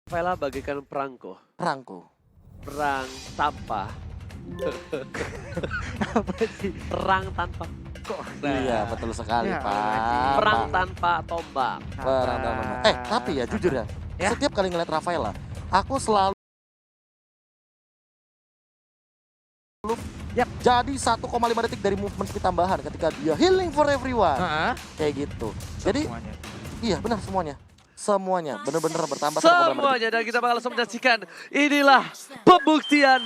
Vela bagaikan perangko, Perangko. perang tanpa Apa sih? perang tanpa kok. Iya, betul sekali, Ya, Pak. Perang Pak. tanpa tombak. Perang tanpa- tapi ya jujur ya, Ya. setiap kali ngeliat Rafaela, aku selalu Yap. jadi 1,5 detik dari movement speed tambahan ketika dia healing for everyone. Heeh. Kayak gitu. Jadi Semuanya. iya benar semuanya. Semuanya bener-bener bertambah 1,5 detik. Semuanya dan kita bakal langsung menyaksikan inilah pembuktian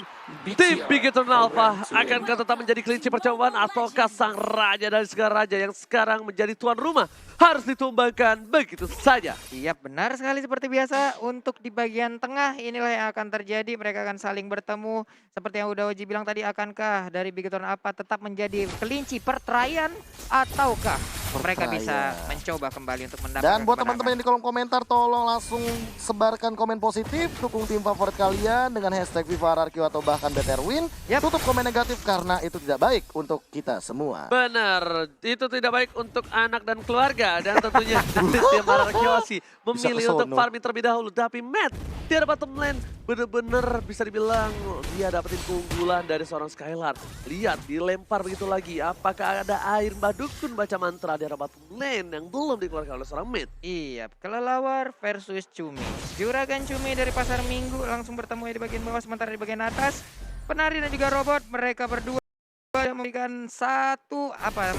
tim Big Eternal Alpha akankah tetap menjadi kelinci percobaan ataukah sang raja dari segala raja yang sekarang menjadi tuan rumah harus ditumbangkan begitu saja. Iya benar sekali seperti biasa untuk di bagian tengah inilah yang akan terjadi, mereka akan saling bertemu seperti yang udah Oji bilang tadi, akankah dari Big Eternal Alpha tetap menjadi kelinci perteraian ataukah mereka bisa mencoba kembali untuk mendapatkan Dan buat kemenangan. teman-teman yang di kolom komentar, tolong langsung sebarkan komen positif, dukung tim favorit kalian dengan hashtag Viva RRQ atau bahkan BTRWin. Yap. Tutup komen negatif karena itu tidak baik untuk kita semua. Benar, itu tidak baik untuk anak dan keluarga dan tentunya dari tim Ararkiosi memilih untuk kesono. farming terlebih dahulu. Tapi Matt, di arah bottom lane bener-bener bisa dibilang dia dapetin keunggulan dari seorang Skylar. Lihat, dilempar begitu lagi. Apakah ada air mbak dukun baca mantra di arah bottom lane yang belum dikeluarkan oleh seorang Matt? Iya, kelelawar versus Cumi. Juragan Cumi dari Pasar Minggu langsung bertemu di bagian bawah, sementara di bagian atas penari dan juga robot mereka berdua memberikan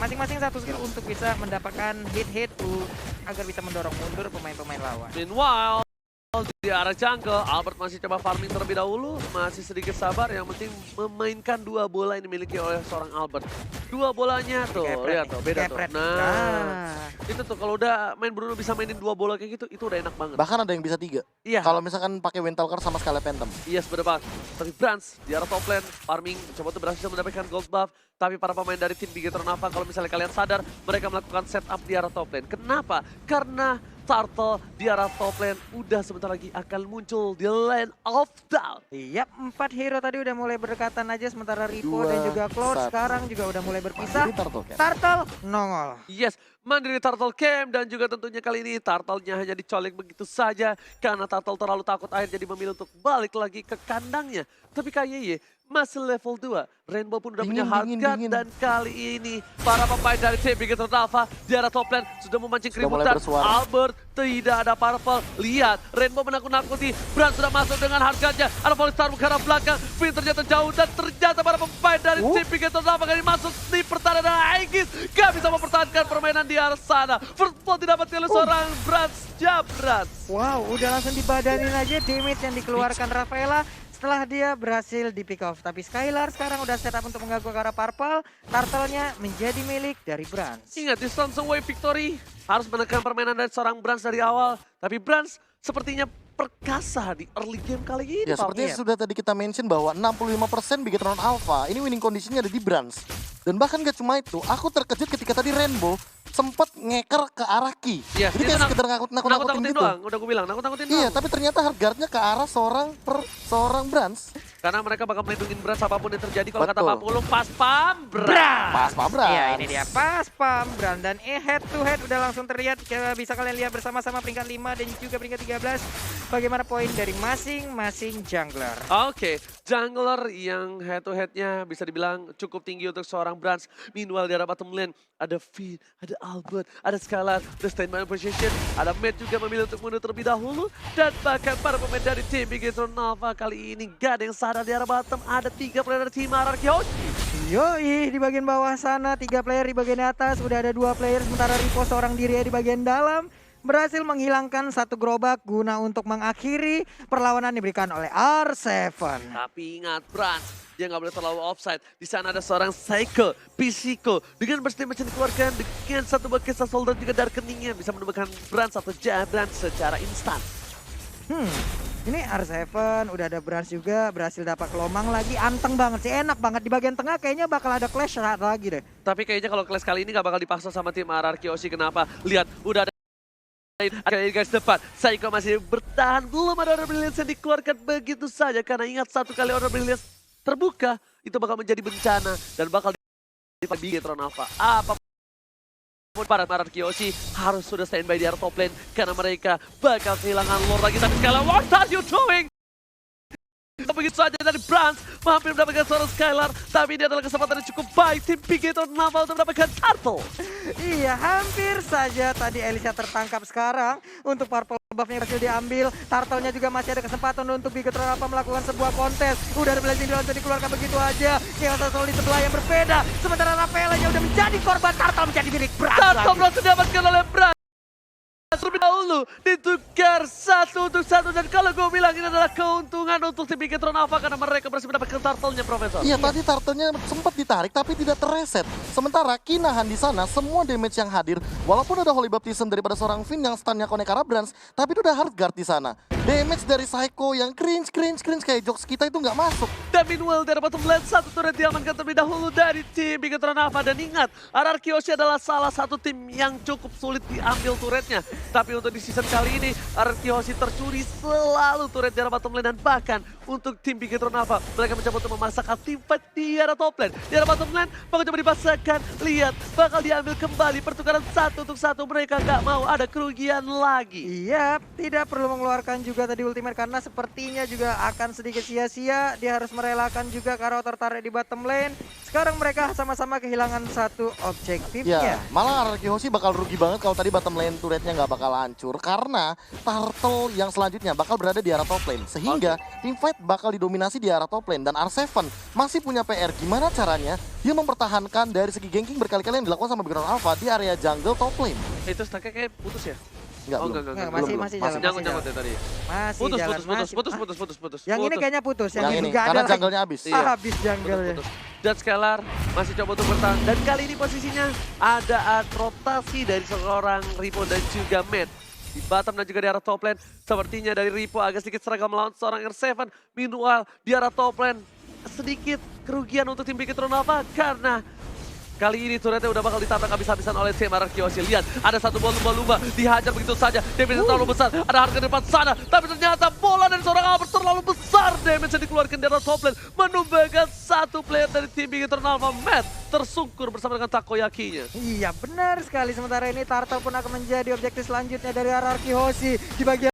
masing-masing satu skill untuk bisa mendapatkan hit agar bisa mendorong mundur pemain-pemain lawan. Meanwhile, di arah jungle, Albert masih coba farming terlebih dahulu, masih sedikit sabar, yang penting memainkan dua bola yang dimiliki oleh seorang Albert. Dua bolanya tuh, Kepret lihat nih, tuh, beda tuh. kepret. Nah, itu tuh kalau udah main Bruno bisa mainin dua bola kayak gitu, itu udah enak banget. Bahkan ada yang bisa 3. Iya, Kalau misalkan pakai Wintalker sama Scarlet Phantom. yes bener banget. Tapi Brans di arah top lane, farming coba tuh berhasil mendapatkan gold buff. Tapi para pemain dari tim Big Eternal Alpha, kalau misalnya kalian sadar, mereka melakukan setup di arah top lane. Kenapa? Karena Turtle di arah top lane udah sebentar lagi akan muncul di lane of doubt. Iya, 4 hero tadi udah mulai berdekatan aja, sementara Ripo 2, dan juga Cloud 1. sekarang juga udah mulai berpisah. Jadi Turtle Cat. Turtle nongol. Yes, mandiri Turtle Camp dan juga tentunya kali ini Turtle-nya hanya dicolek begitu saja karena Turtle terlalu takut air jadi memilih untuk balik lagi ke kandangnya. Tapi KYY masih level 2, Rainbow pun udah punya harga dan kali ini para pemain dari tim Big Eternal Alpha di arah top lane sudah memancing Sudah mulai keributan. bersuara. Albert tidak ada purple, lihat Rainbow menakut-nakuti, Brand sudah masuk dengan harganya, ada Polystar ke arah belakang, Finn ternyata jauh dan ternyata para pemain dari tim Big Eternal Alpha kali ini masuk di pertahanan dan Aegis gak bisa mempertahankan permainan di arah sana. First blood didapatkan oleh seorang Brand Jabrat. Wow, udah langsung dibadanin aja damage yang dikeluarkan Rafaela setelah dia berhasil di pick off. Tapi Skylar sekarang udah setup untuk mengganggu ke arah Purple. Turtle-nya menjadi milik dari Brans. Ingat, distance away victory harus menekan permainan dari seorang Brans dari awal. Tapi Brans sepertinya perkasa di early game kali ini. Ya Pak. seperti Iya. sudah tadi kita mention bahwa 65% Big Eternal Alpha ini winning conditionnya ada di Brans. Dan bahkan gak cuma itu, aku terkejut ketika tadi Rainbow sempat ngeker ke arah Ki. Iya, Jadi itu kayak sekedar nakut-nakutin nakut-nakutin gitu. doang, udah gue bilang, nakut-nakutin Iya, doang. tapi ternyata hardguardnya ke arah seorang Brans. Karena mereka bakal melindungi Brans apapun yang terjadi. Kalau kata Betul. Pak Pulung, pas pam, Brans. Pas Pak Brans. Iya, ini dia pas pam Brand dan head to head udah langsung terlihat. Bisa kalian lihat bersama-sama peringkat 5 dan juga peringkat 13. Bagaimana poin dari masing-masing jungler. Oke, jungler yang head to headnya bisa dibilang cukup tinggi untuk seorang Brans. Meanwhile di arah bottom lane ada Finn, ada Albert, ada Skylar, ada standby position, ada Matt juga memilih untuk mundur terlebih dahulu. Dan bahkan para pemain dari tim Big Eternal Alpha kali ini gak ada yang sadar di arah bottom. Ada 3 player dari tim Ararkiosi. Yoi, di bagian bawah sana 3 player, di bagian atas udah ada 2 player, sementara Ripo seorang diri di bagian dalam berhasil menghilangkan 1 gerobak guna untuk mengakhiri perlawanan diberikan oleh R7. Tapi ingat Brans, dia nggak boleh terlalu offside. Di sana ada seorang Psycho, Pisiko. Dengan burst damage yang dikeluarkan dengan 1 bucket Soul dan juga Dark Keningnya bisa menemukan Brans atau Jabran secara instan. Ini R7 udah ada Brans juga, berhasil dapat kelomang lagi, anteng banget sih, enak banget. Di bagian tengah kayaknya bakal ada clash lagi deh. Tapi kayaknya kalau kelas kali ini nggak bakal dipaksa sama tim Ararkiosi. Kenapa? Lihat, udah ada di guys depan. Psycho masih bertahan, belum ada order brilliance yang dikeluarkan begitu saja. Karena ingat, 1 kali order brilliance terbuka, itu bakal menjadi bencana dan bakal dipakai Big Eternal Alpha. Apa para Kiyoshi harus sudah standby di area top lane karena mereka bakal kehilangan lore lagi. Tapi sekarang, what are you doing? Begitu saja dari Brans hampir mendapatkan seorang Skylar, tapi ini adalah kesempatan yang cukup baik tim Bigetron Naval untuk mendapatkan turtle. Iya, hampir saja tadi Elisha tertangkap. Sekarang untuk purple buff-nya berhasil diambil. Turtle-nya juga masih ada kesempatan untuk Bigetron apa melakukan sebuah kontes. Udah ada blazing launcher dikeluarkan begitu aja. Chaos Soul di sebelah yang berbeda. Sementara Rafaelanya udah menjadi korban, turtle menjadi milik Brans Turtle lagi. berhasil didapatkan oleh Brans. Terlebih dahulu ditukar 1 untuk 1 dan kalau gue bilang ini adalah keuntungan untuk tim Bigetron Alpha karena mereka berhasil mendapatkan turtle-nya, Profesor. Iya, tadi turtle-nya sempat ditarik tapi tidak terreset. Sementara Kinahan di sana semua damage yang hadir, walaupun ada Holy Baptism daripada seorang Finn yang stunnya connect ke arah Brans, tapi itu udah hard guard di sana. Damage dari Psycho yang cringe kayak jokes kita itu nggak masuk. Dan meanwhile dari bottom lane satu turret diamankan terlebih dahulu dari tim Bigetron Alpha. Dan ingat, RRQ Yoshi adalah salah satu tim yang cukup sulit diambil turretnya. Tapi untuk di season kali ini, RRQ Yoshi tercuri selalu turret di arah bottom lane. Dan bahkan untuk tim Bigetron Alpha, mereka mencoba untuk memasakkan tim fight di arah top lane. Di arah bottom lane, bakal coba dipasangkan. Lihat, bakal diambil kembali pertukaran 1 untuk 1. Mereka nggak mau ada kerugian lagi. Iya, tidak perlu mengeluarkan juga tadi ultimate karena sepertinya juga akan sedikit sia-sia. Dia harus merelakan juga Karo tertarik di bottom lane. Sekarang mereka sama-sama kehilangan satu objektifnya. Ya, malah RRQ Yoshi bakal rugi banget kalau tadi bottom lane turretnya nggak bakal hancur karena turtle yang selanjutnya bakal berada di arah top lane. Sehingga tim fight bakal didominasi di arah top lane dan R7 masih punya PR. Gimana caranya dia mempertahankan dari segi ganking berkali-kali yang dilakukan sama Bigetron Alpha di area jungle top lane. Itu stacknya kayak putus ya? Enggak, Oh, belum. enggak. Masih Belum. jalan, Nyangkut-nyangkut ya tadi. Masih Putus. jalan, masih. Putus. Yang ini kayaknya putus, Yang ini, nggak karena ada jungle-nya habis. Iya. habis jungle-nya. Putus. Dan Scalar masih coba untuk bertahan. Dan kali ini posisinya ada rotasi dari seorang Ripo dan juga Matt. Di bottom dan juga di arah top lane. Sepertinya dari Ripo agak sedikit seragam melawan seorang R7. Meanwhile di arah top lane sedikit kerugian untuk tim Bigetron Alpha karena kali ini turretnya udah bakal ditabrak habis-habisan oleh tim RRQ Yoshi. Lihat, ada satu bola lumba-lumba dihajar begitu saja. Damage terlalu besar, ada harga di depan sana. Tapi ternyata bola dari seorang Albert terlalu besar. Damage yang dikeluarkan dari top lane menumbangkan satu player dari tim Bigetron Alpha. Matt tersungkur bersama dengan takoyakinya. Iya, benar sekali. Sementara ini Turtle pun akan menjadi objektif selanjutnya dari RRQ Yoshi. Di bagian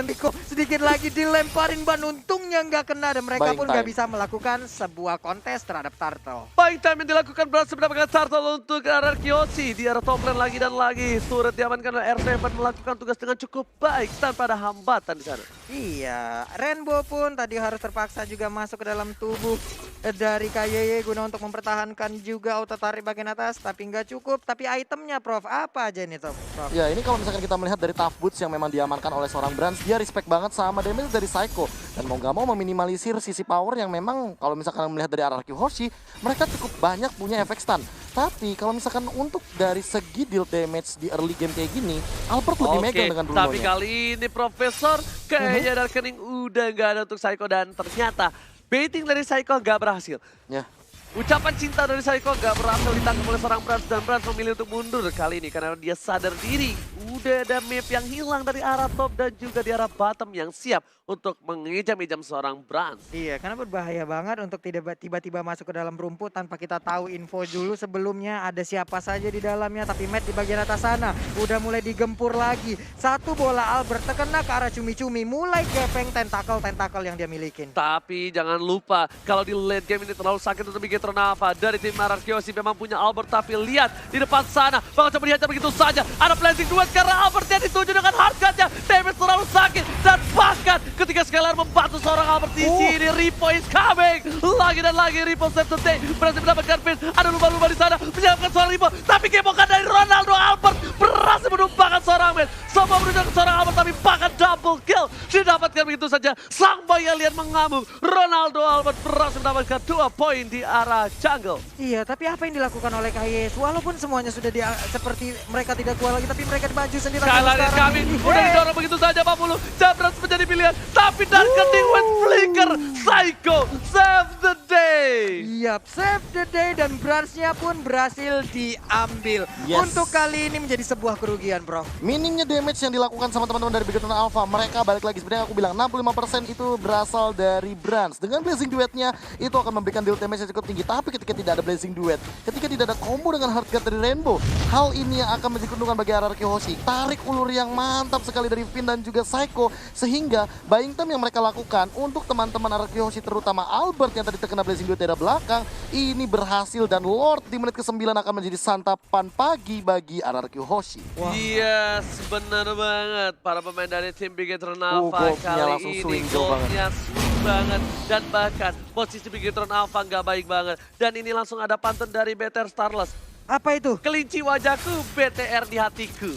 Rico sedikit lagi dilemparin ban, untungnya nggak kena dan mereka Buying pun nggak time. bisa melakukan sebuah kontes terhadap Turtle. Buying time yang dilakukan berhasil mendapatkan turtle untuk RRQ Yoshi. Di arah top lane lagi dan lagi. Turret diamankan oleh R7 melakukan tugas dengan cukup baik tanpa ada hambatan di sana. Iya, Rainbow pun tadi harus terpaksa juga masuk ke dalam tubuh dari KYY guna untuk mempertahankan juga auto tarik bagian atas, tapi nggak cukup. Tapi itemnya, Prof, apa aja nih, Prof? Ya, ini kalau misalkan kita melihat dari tough boots yang memang diamankan oleh seorang Brans, dia respect banget sama damage dari Psycho. Dan mau nggak mau meminimalisir sisi power yang memang kalau misalkan melihat dari RRQ Yoshi, mereka cukup banyak punya efek stun. Tapi kalau misalkan untuk dari segi deal damage di early game kayak gini, Albert lebih megang dengan tapi Bruno-nya. kali ini Profesor kayaknya dari Kening udah nggak ada untuk Psycho dan ternyata baiting dari Psycho nggak berhasil. Ya. Ucapan cinta dari Psycho nggak berhasil ditangkap oleh seorang Brans dan Brans memilih untuk mundur kali ini karena dia sadar diri udah ada map yang hilang dari arah top dan juga di arah bottom yang siap untuk mengejam-ejam seorang Brans. Iya, karena berbahaya banget untuk tidak tiba-tiba masuk ke dalam rumput tanpa kita tahu info dulu sebelumnya ada siapa saja di dalamnya. Tapi Matt di bagian atas sana udah mulai digempur lagi. Satu bola Albert terkena ke arah cumi-cumi, mulai gepeng tentakel yang dia milikin. Tapi jangan lupa kalau di late game ini terlalu sakit untuk Bigetron Alpha. Dari tim RRQ Yoshi memang punya Albert, tapi lihat di depan sana bakal coba dihajar begitu saja. Ada planting duet karena Albert yang dituju dengan hardcut-nya. Damage terlalu sakit dan bahkan ketika Skylar membantu seorang Albert di sini, Ripo is coming. Lagi dan lagi Ripo save the day. Berhasil mendapatkan pin. Ada lumba-lumba di sana menyelamatkan seorang Ripo. Tapi gemokan dari Ronaldo Albert berhasil menumpahkan seorang man. Semua menuju ke seorang Albert tapi bahkan double kill didapatkan begitu saja. Sang Bayalian mengamuk. Ronaldo Albert berhasil mendapatkan 2 poin di arah jungle. Iya, tapi apa yang dilakukan oleh KYS? Walaupun semuanya sudah seperti mereka tidak kuat lagi, tapi mereka maju sendiri. Skylar is coming. Udah didorong begitu saja 40. Jabras menjadi pilihan. Tapi Dark Kening with flicker. Psycho save the day. Yap, save the day dan Brans-nya pun berhasil diambil. Yes. Untuk kali ini menjadi sebuah kerugian, bro. Minimnya damage yang dilakukan sama teman-teman dari Bigetron Alpha, mereka balik lagi sebenarnya aku bilang 65% itu berasal dari Brans. Dengan blazing duetnya itu akan memberikan deal damage yang cukup tinggi. tinggi, tapi ketika tidak ada Blazing Duet, ketika tidak ada combo dengan Hard Guard dari Rainbow, hal ini yang akan menjadi keuntungan bagi RRQ Hoshi. Tarik ulur yang mantap sekali dari Finn dan juga Psycho, sehingga buying time yang mereka lakukan untuk teman-teman RRQ Hoshi, terutama Albert yang tadi terkena Blazing Duet dari belakang, ini berhasil dan Lord di menit ke-9 akan menjadi santapan pagi bagi RRQ Hoshi. Yes, benar banget. Para pemain dari tim Bigetron Alpha goalnya kali langsung ini swing jauh banget. goalnya swing banget. Dan bahkan posisi Bigetron Alpha nggak baik banget. Dan ini langsung ada pantun dari BTR Starless. Apa itu? Kelinci wajahku, BTR di hatiku.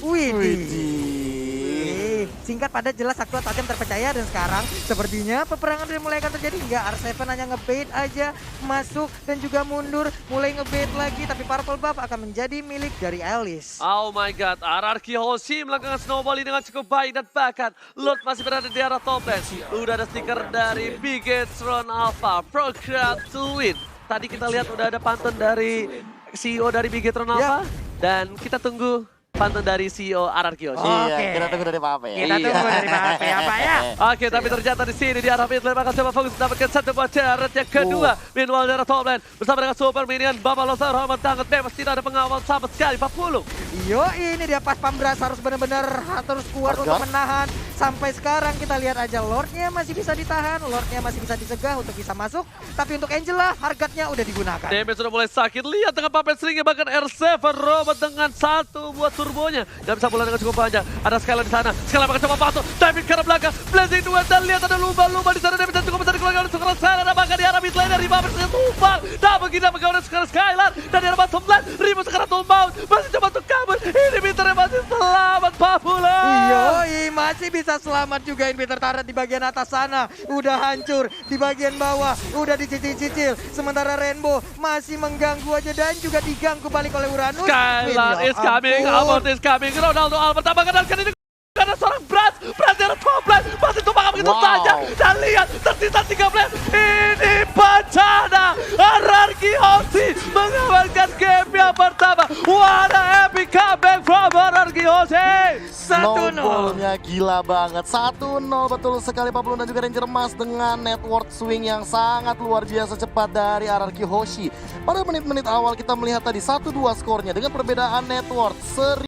Singkat padat jelas Aqua tajam terpercaya dan sekarang sepertinya peperangan sudah mulai akan terjadi. Enggak, R7 hanya ngebait aja, masuk dan juga mundur, mulai ngebait lagi, tapi purple buff akan menjadi milik dari Alice. Oh my god, RRQ Hoshi melakukan snowball ini dengan cukup baik dan bahkan Lord masih berada di arah top lane. Udah ada stiker dari Bigetron Alpha, program to win. Tadi kita lihat udah ada pantun dari CEO dari Bigetron Alpha dan kita tunggu pantun dari CEO RRQ Hoshi. Iya, Oke. kita tunggu dari Papa ya. Kita tunggu dari Pape apa ya? Oke, tapi ternyata di sini di arah mid lane bakal coba fokus mendapatkan satu buah turret yang kedua. Meanwhile dari top lane bersama dengan super minion Baba Lothar Rahmat sangat bebas, tidak ada pengawal sama sekali. 40. Yo, ini dia pas Pambras harus benar-benar terus kuat Hard untuk guard. menahan. Sampai sekarang kita lihat aja Lordnya masih bisa ditahan, Lordnya masih bisa dicegah untuk bisa masuk. Tapi untuk Angela, hargatnya udah digunakan. Damage sudah mulai sakit. Lihat dengan puppet stringnya bahkan R7 robot dengan satu buat turbonya. Dan bisa bola dengan cukup panjang. Ada Skylar di sana. Skylar bakal coba patuh. Diving ke arah belakang. Blazing Duet dan lihat ada lumba-lumba di sana. Damage dan cukup besar dikeluarkan oleh sekarang Skylar. Dan bahkan di arah mid lane dari Riba bersedia tumbang. Tak begitu menggawai sekarang Skylar. Dan di arah bottom lane. Riba sekarang tumbang. Masih coba untuk kabur. Ini Inhibitornya masih selamat Papula. Yoi, masih bisa selamat juga Inhibitor turret di bagian atas sana. Udah hancur. Di bagian bawah udah dicicil-cicil. Sementara Rainbow masih mengganggu aja dan juga diganggu balik oleh Uranus. Skylar Win, ya is coming. ampun. Albert is coming. Ronaldo Albert tambah kenal kali ini. Karena seorang Brans dari top lane masih tumpah begitu Wow. saja. Dan lihat tersisa 3 player. Ini bencana. RRQ Hoshi mengamankan game yang pertama. What a epic comeback from RRQ Hoshi. 1-0. Snowballnya gila banget. 1-0 betul sekali Pablo dan juga Ranger Emas dengan network swing yang sangat luar biasa cepat dari RRQ Hoshi. Pada menit-menit awal kita melihat tadi 1-2 skornya dengan perbedaan network seri.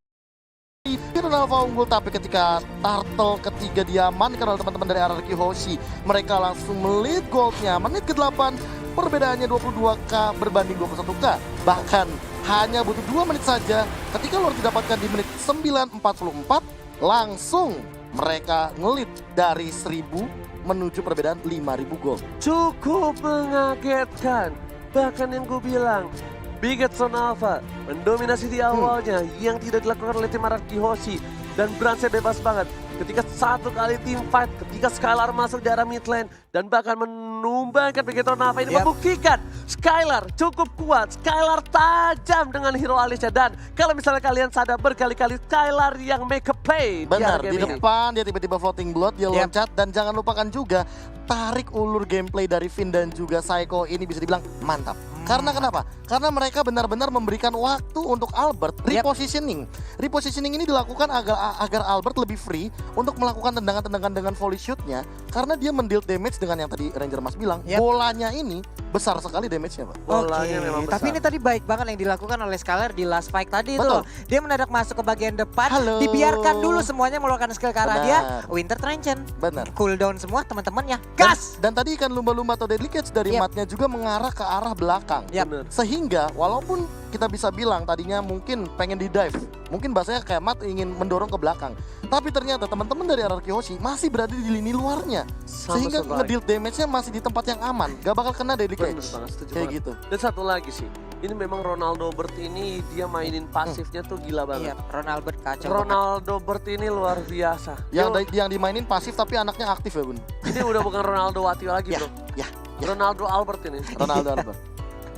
Alpha unggul, tapi ketika turtle ketiga diamankan oleh teman-teman dari RRQ Hoshi, mereka langsung melead goldnya. Menit ke-8 perbedaannya 22k berbanding 21k. Bahkan hanya butuh 2 menit saja ketika Lord didapatkan di menit 9.44, langsung mereka ngelit dari 1000 menuju perbedaan 5000 gold. Cukup mengagetkan. Bahkan yang gue bilang, Bigetron Alpha mendominasi di awalnya yang tidak dilakukan oleh tim RRQ Hoshi. Dan Bransnya bebas banget ketika satu kali team fight, ketika Skylar masuk di arah mid lane dan bahkan menumbangkan Bigetron Alpha ini membuktikan Skylar cukup kuat, Skylar tajam dengan hero alisnya. Dan kalau misalnya kalian sadar berkali-kali Skylar yang make a play. Benar, game di ini. depan dia tiba-tiba floating blood, dia loncat, dan jangan lupakan juga tarik ulur gameplay dari Finn dan juga Psycho ini bisa dibilang mantap. Karena kenapa? Karena mereka benar-benar memberikan waktu untuk Albert repositioning. Repositioning ini dilakukan agar Albert lebih free untuk melakukan tendangan-tendangan dengan volley shootnya. Karena dia mendeal damage dengan yang tadi Ranger Mas bilang, bolanya ini besar sekali damage-nya, Pak. Bolanya memang besar. Tapi ini tadi baik banget yang dilakukan oleh Skylar di last fight tadi itu Betul. loh. Dia mendadak masuk ke bagian depan, Halo. dibiarkan dulu semuanya mengeluarkan skill ke arah Benar. dia. Winter Trenchen. Benar. Cooldown semua teman-temannya. Gas! Dan tadi ikan lumba-lumba atau Deadly Catch dari matnya juga mengarah ke arah belakang. Bener. Sehingga walaupun kita bisa bilang tadinya mungkin pengen di dive, mungkin bahasanya kayak Mat ingin mendorong ke belakang, tapi ternyata teman-teman dari RRQ Hoshi masih berada di lini luarnya, sehingga ngedeal damage-nya masih di tempat yang aman, gak bakal kena Deadly Bener Catch. banget, setuju Kayak banget. gitu. Dan satu lagi sih, ini memang Ronaldo Bird ini dia mainin pasifnya tuh gila Iya, banget. Ronaldo kacau. Ronaldo Bird ini luar biasa. Yang dimainin pasif tapi anaknya aktif ya, Bun. Ini udah bukan Ronaldo Wati lagi, bro. Ya. Ronaldo Albert ini. Ronaldo Albert.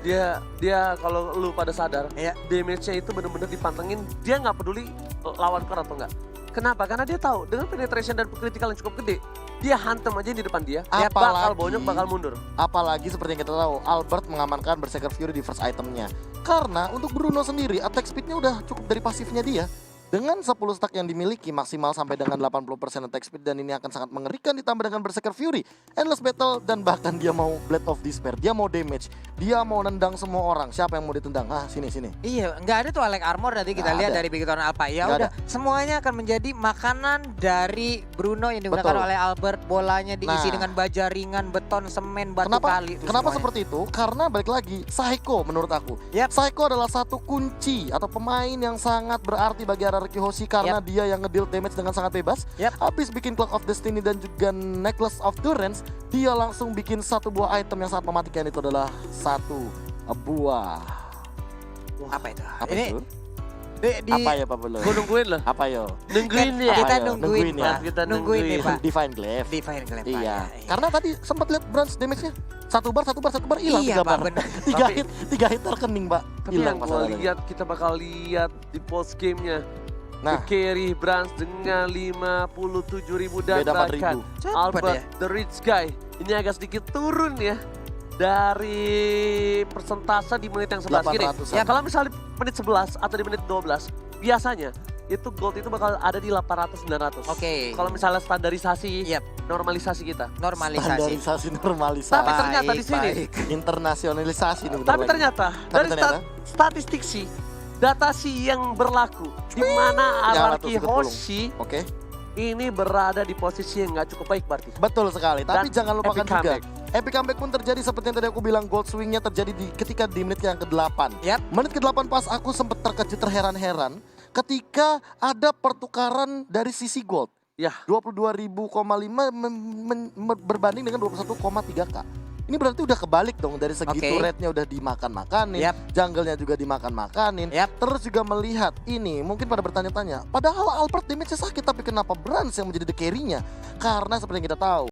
Dia kalau lu pada sadar, Iya. damage-nya itu bener-bener dipantengin. Dia nggak peduli lawan core atau enggak. Kenapa? Karena dia tahu dengan penetration dan critical yang cukup gede, dia hantem aja di depan dia bakal bonyok, bakal mundur. Apalagi seperti yang kita tahu, Albert mengamankan Berserker Fury di first itemnya. Karena untuk Bruno sendiri, attack speednya udah cukup dari pasifnya dia. Dengan 10 stack yang dimiliki maksimal sampai dengan 80% attack speed dan ini akan sangat mengerikan ditambah dengan Berserker Fury, Endless Battle dan bahkan dia mau Blade of Despair, dia mau damage, dia mau nendang semua orang. Siapa yang mau ditendang? Ah, sini. Iya, nggak ada tuh Alec Armor tadi kita Nggak lihat ada. dari Bigton Alpha. Ya Nggak udah, semuanya akan menjadi makanan dari Bruno yang digunakan Betul. oleh Albert. Bolanya diisi Nah. dengan baja ringan, beton, semen, batu Kenapa? kali. itu Kenapa semuanya. seperti itu? Karena balik lagi, Psycho menurut aku. Yap. Psycho adalah satu kunci atau pemain yang sangat berarti bagi RRQ Hoshi karena dia yang ngedeal damage dengan sangat bebas. Yap. Habis bikin Clock of Destiny dan juga Necklace of Durance, dia langsung bikin satu buah item yang sangat mematikan, itu adalah satu buah. Apa itu? Apa Ini itu? di Apa ya Pak Belo? Gue nungguin lah. Apa yo? Nungguin Kan ya. kita Apa yo? nungguin, ya. Pak. Kita Nungguin nih, Pak. Divine Glaive. Di Fire Clamp. Iya. Karena tadi sempat lihat Branch damage-nya. Satu bar hilang Iya, 3 Pak, bar. benar. 3 hit terkening, Pak. Tapi Hilang yang gue masalahnya. lihat, kita bakal lihat di post game-nya. Nah, The carry Brands dengan 57.000 dan beda 4.000. bahkan Cepet Albert ya. the Rich Guy ini agak sedikit turun ya dari persentase di menit yang 11. Gini, 800-an. ya kalau misalnya menit 11 atau di menit 12 biasanya itu gold itu bakal ada di 800-900. Oke. Kalau misalnya standarisasi, Yap. normalisasi kita. Normalisasi. Standarisasi, normalisasi. Tapi ternyata di sini, Internasionalisasi nih bentar tapi lagi. ternyata dari statistik sih, data sih yang berlaku di mana Nyala RRQ tuh, sudut bolong. Hoshi Oke, ini berada di posisi yang nggak cukup baik berarti. betul sekali. Tapi Dan jangan lupakan epic juga, comeback. epic comeback pun terjadi seperti yang tadi aku bilang, gold swingnya terjadi ketika di menit yang ke-8. Yap. Menit ke-8 pas aku sempat terkejut terheran-heran ketika ada pertukaran dari sisi gold. Ya. 22.500 berbanding dengan 21,3k. Ini berarti udah kebalik dong, dari segi Oke. turretnya udah dimakan-makanin, Yap. jungle-nya juga dimakan-makanin. Yap. Terus juga melihat ini, mungkin pada bertanya-tanya, padahal Albert damage-nya sakit tapi kenapa Brands yang menjadi the carry-nya? Karena seperti yang kita tahu,